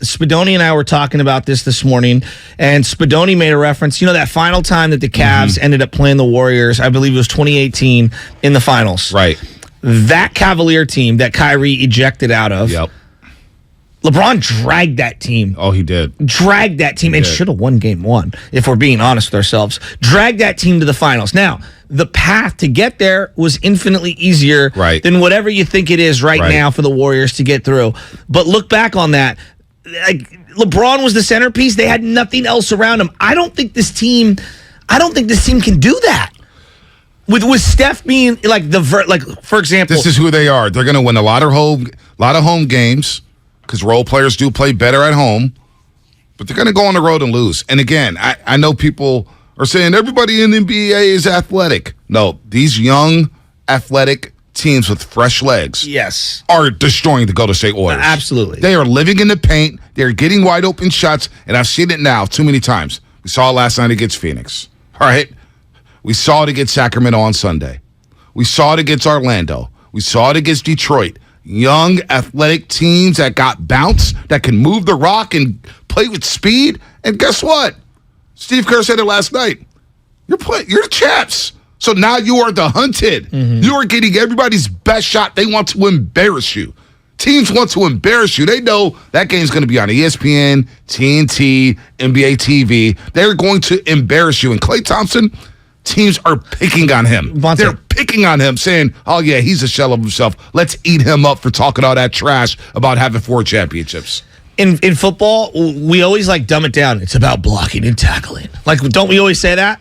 Spadoni and I were talking about this morning, and Spadoni made a reference. That final time that the Cavs ended up playing the Warriors, I believe it was 2018 in the finals. Right. That Cavalier team that Kyrie ejected out of. Yep. LeBron dragged that team. Oh, he did. Dragged that team and should have won game one, if we're being honest with ourselves. Dragged that team to the finals. Now, the path to get there was infinitely easier than whatever you think it is right now for the Warriors to get through. But look back on that. LeBron was the centerpiece. They had nothing else around him. I don't think this team can do that. With Steph being for example, this is who they are. They're going to win a lot of home games. Because role players do play better at home, but they're going to go on the road and lose. And again, I know people are saying everybody in the NBA is athletic. No, these young, athletic teams with fresh legs are destroying the Golden State Warriors. Absolutely. They are living in the paint. They're getting wide open shots, and I've seen it now too many times. We saw it last night against Phoenix. All right? We saw it against Sacramento on Sunday. We saw it against Orlando. We saw it against Detroit. Young, athletic teams that got bounce, that can move the rock and play with speed. And guess what? Steve Kerr said it last night. You're the champs. So now you are the hunted. You are getting everybody's best shot. They want to embarrass you. Teams want to embarrass you. They know that game's going to be on ESPN, TNT, NBA TV. They're going to embarrass you. And Klay Thompson, teams are picking on him. They're picking on him, saying, oh, yeah, he's a shell of himself. Let's eat him up for talking all that trash about having 4 championships. In football, we always dumb it down. It's about blocking and tackling. Don't we always say that?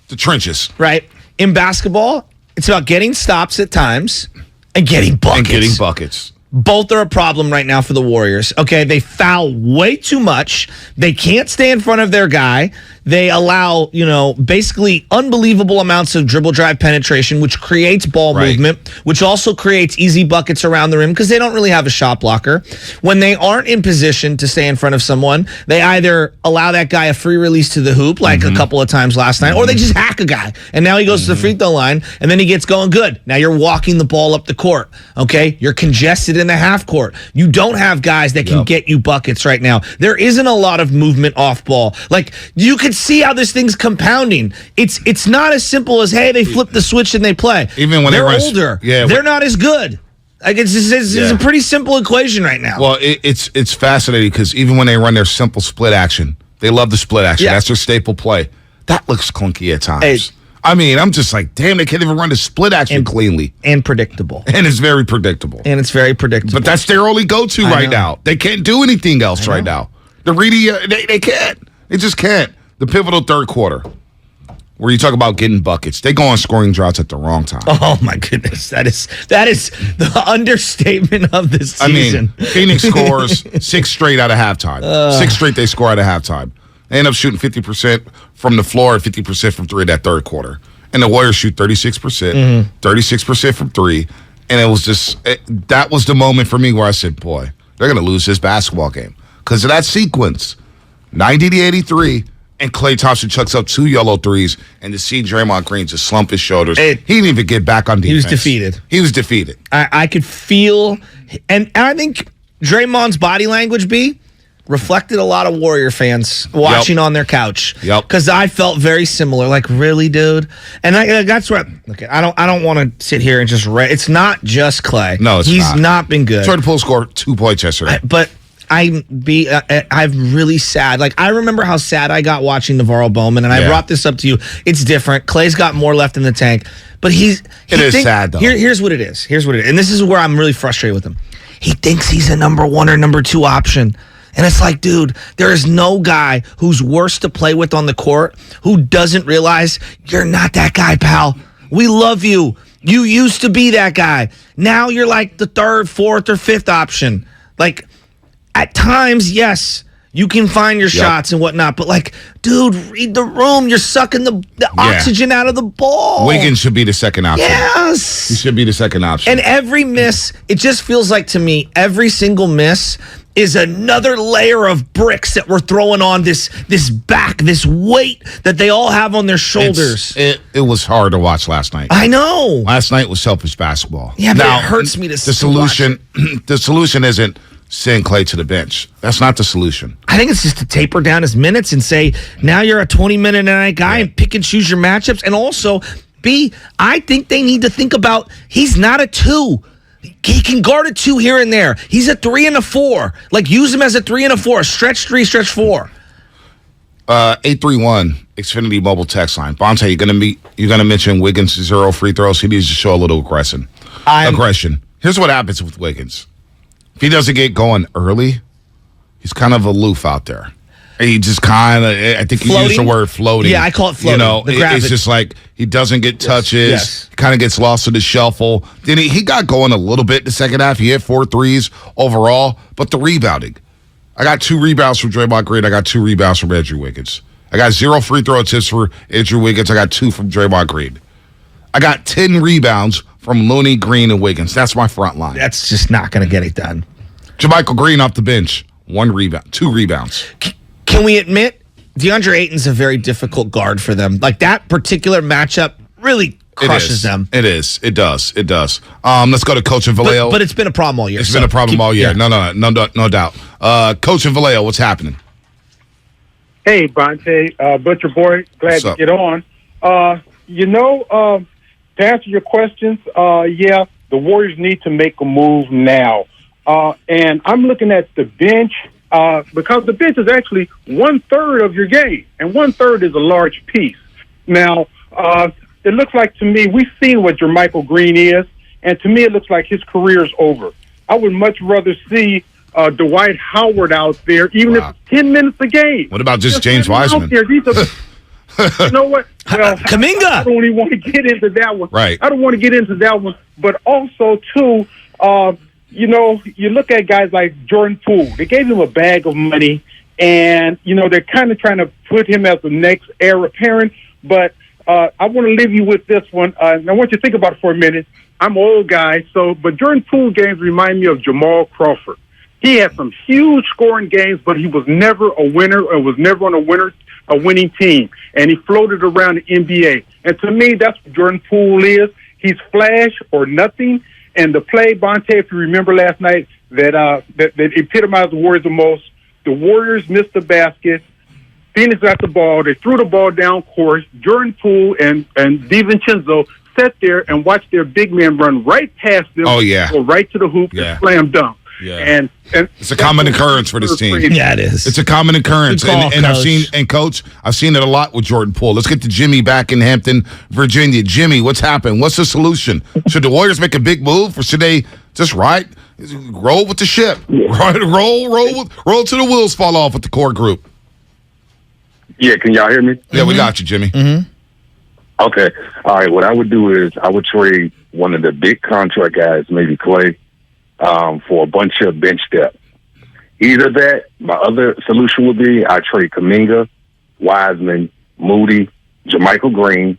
The trenches. Right. In basketball, it's about getting stops at times and getting buckets. Both are a problem right now for the Warriors. Okay, they foul way too much. They can't stay in front of their guy. They allow, basically unbelievable amounts of dribble drive penetration, which creates ball movement, which also creates easy buckets around the rim because they don't really have a shot blocker. When they aren't in position to stay in front of someone, they either allow that guy a free release to the hoop, like a couple of times last night, or they just hack a guy. And now he goes to the free throw line, and then he gets going good. Now you're walking the ball up the court, okay? You're congested in the half court. You don't have guys that can get you buckets right now. There isn't a lot of movement off ball. You could see how this thing's compounding. It's not as simple as, hey, they flip the switch and they play. Even when they're older, they're not as good. It's a pretty simple equation right now. Well, it's fascinating because even when they run their simple split action, they love the split action. That's their staple play. That looks clunky at times. I'm just like, damn, they can't even run the split action cleanly. And predictable. And it's very predictable. But that's their only go-to right now. They can't do anything else right now. They can't. They just can't. The pivotal third quarter, where you talk about getting buckets, they go on scoring droughts at the wrong time. Oh, my goodness. That is the understatement of this season. Phoenix scores 6 straight out of halftime. 6 straight they score out of halftime. They end up shooting 50% from the floor and 50% from 3 that third quarter. And the Warriors shoot 36%, 36% from 3. And it was just, that was the moment for me where I said, boy, they're going to lose this basketball game. Because of that sequence, 90-83, and Klay Thompson chucks up 2 yellow threes, and to see Draymond Green just slump his shoulders, he didn't even get back on defense. He was defeated. I could feel, and I think Draymond's body language, reflected a lot of Warrior fans watching on their couch. Because I felt very similar. Really, dude? And that's where I don't want to sit here and just it's not just Klay. No, he's not been good. Jordan Poole scored 2 points yesterday. But I'm really sad. I remember how sad I got watching Navarro Bowman, and I brought this up to you. It's different. Clay's got more left in the tank, but it is sad though. Here's what it is. And this is where I'm really frustrated with him. He thinks he's a number 1 or number 2 option. And it's like, dude, there is no guy who's worse to play with on the court who doesn't realize you're not that guy, pal. We love you. You used to be that guy. Now you're like the 3rd, 4th, or 5th option. At times, yes, you can find your shots and whatnot, but dude, read the room. You're sucking the oxygen out of the ball. Wiggins should be the second option. Yes. He should be the second option. And every miss, it just feels like to me, every single miss is another layer of bricks that we're throwing on this weight that they all have on their shoulders. It was hard to watch last night. I know. Last night was selfish basketball. Yeah, but it hurts me to the solution. The solution isn't send Klay to the bench. That's not the solution. I think it's just to taper down his minutes and say, now you're a 20-minute a night guy and pick and choose your matchups. And also, I think they need to think about he's not a 2. He can guard a 2 here and there. He's a 3 and a 4. Like, use him as a 3 and a 4. Stretch 3, stretch 4. 831 Xfinity mobile text line. Bonta, you're gonna mention Wiggins 0 free throws. He needs to show a little aggression. Here's what happens with Wiggins. If he doesn't get going early, he's kind of aloof out there. He just kind of, I think you use the word floating. Yeah, I call it floating. It's just like he doesn't get touches. Yes. Kind of gets lost in the shuffle. Then he got going a little bit in the second half. He hit 4 threes overall, but the rebounding. I got 2 rebounds from Draymond Green. I got 2 rebounds from Andrew Wiggins. I got 0 free throw attempts for Andrew Wiggins. I got 2 from Draymond Green. I got 10 rebounds from Looney, Green, and Wiggins. That's my front line. That's just not going to get it done. JaMychal Green off the bench. 1 rebound, 2 rebounds. Can we admit DeAndre Ayton's a very difficult guard for them? Like, that particular matchup really crushes them. It is. It does. Let's go to Coach in Vallejo. But it's been a problem all year. It's been a problem all year. Yeah. No doubt. Coach in Vallejo, what's happening? Hey, Bonta, Butcher Boy, glad to get on. To answer your questions, the Warriors need to make a move now. And I'm looking at the bench because the bench is actually 1/3 of your game, and 1/3 is a large piece. Now, it looks like to me, we've seen what JaMychal Green is, and to me it looks like his career is over. I would much rather see Dwight Howard out there, even if it's 10 minutes a game. What about just James Wiseman? You know what? Well, Kuminga. I don't even want to get into that one. Right. I don't want to get into that one. But also, too, you look at guys like Jordan Poole. They gave him a bag of money, and, they're kind of trying to put him as the next heir apparent. But I want to leave you with this one. And I want you to think about it for a minute. I'm an old guy, but Jordan Poole games remind me of Jamal Crawford. He had some huge scoring games, but he was never a winner or was never on a winning team. And he floated around the NBA. And to me, that's what Jordan Poole is. He's flash or nothing. And the play, Bonta, if you remember last night, that epitomized the Warriors the most. The Warriors missed the basket. Phoenix got the ball. They threw the ball down court. Jordan Poole and DiVincenzo sat there and watched their big man run right past them. Oh, yeah. Go right to the hoop and slam dunk. Yeah. And it's a common occurrence for this team. Yeah, it is. It's a common occurrence. And I've seen it a lot with Jordan Poole. Let's get to Jimmy back in Hampton, Virginia. Jimmy, what's happened? What's the solution? Should the Warriors make a big move, or should they just roll with the ship? Roll till the wheels fall off with the core group. Yeah, can y'all hear me? Yeah, we got you, Jimmy. Mm-hmm. Okay. All right, what I would do is I would trade one of the big contract guys, maybe Klay, for a bunch of bench depth. Either that, my other solution would be I trade Kuminga, Wiseman, Moody, JaMychal Green,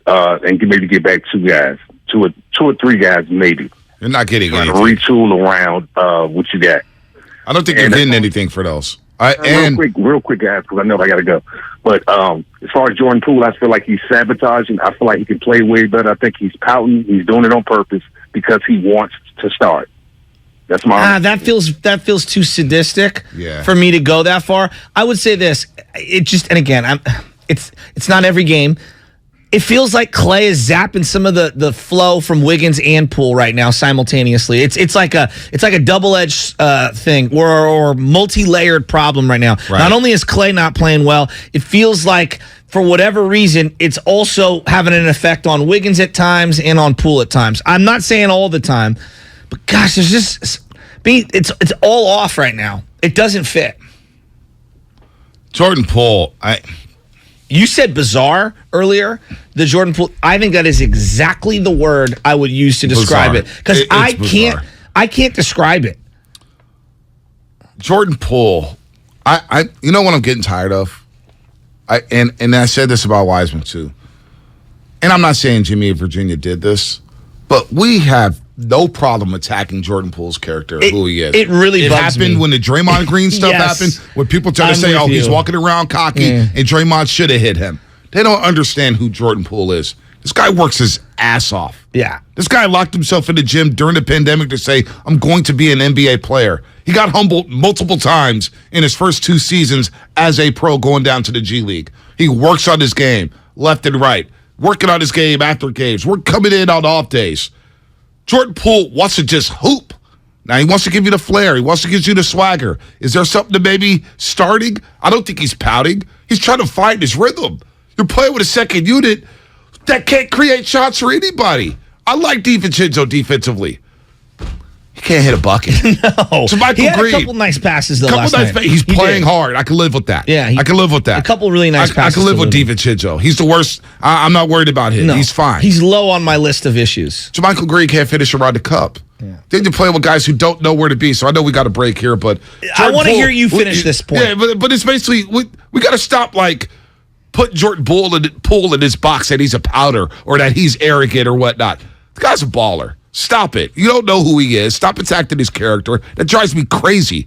and maybe get back 2 guys, two or 3 guys maybe. You're not getting anything. Retool around what you got. I don't think you're getting anything for those. Real quick, guys, because I know I got to go. But as far as Jordan Poole, I feel like he's sabotaging. I feel like he can play way better. I think he's pouting. He's doing it on purpose because he wants to start. That's my that feels too sadistic for me to go that far. I would say this. It's not every game. It feels like Klay is zapping some of the flow from Wiggins and Poole right now simultaneously. It's like a double-edged thing or multi-layered problem right now. Right. Not only is Klay not playing well, it feels like for whatever reason it's also having an effect on Wiggins at times and on Poole at times. I'm not saying all the time, but gosh, there's just it's all off right now. It doesn't fit. Jordan Poole, You said bizarre earlier. The Jordan Poole. I think that is exactly the word I would use to describe it because I can't describe it. Jordan Poole. You know what I'm getting tired of. And I said this about Wiseman too. And I'm not saying Jimmy of Virginia did this, but we have no problem attacking Jordan Poole's character, who he is. It really bugs happened me. when the Draymond Green stuff happened, when people try to say, he's walking around cocky, and Draymond should have hit him. They don't understand who Jordan Poole is. This guy works his ass off. Yeah. This guy locked himself in the gym during the pandemic to say, I'm going to be an NBA player. He got humbled multiple times in his first 2 seasons as a pro going down to the G League. He works on his game left and right, working on his game after games. We're coming in on off days. Jordan Poole wants to just hoop. Now, he wants to give you the flair. He wants to give you the swagger. Is there something to maybe starting? I don't think he's pouting. He's trying to find his rhythm. You're playing with a second unit that can't create shots for anybody. I like DiVincenzo defensively. He can't hit a bucket. No. So Michael he had Green. A couple nice passes though last night. He's playing hard. I can live with that. Yeah, I can live with that. A couple really nice passes. I can live with DiVincenzo. He's the worst. I'm not worried about him. No, he's fine. He's low on my list of issues. So Michael Green can't finish around the cup. Yeah. Then you're playing with guys who don't know where to be. So I know we got a break here, but I want to hear you finish this point. Yeah, but it's basically we got to stop put Jordan Poole in his box that he's a powder or that he's arrogant or whatnot. The guy's a baller. Stop it. You don't know who he is. Stop attacking his character. That drives me crazy.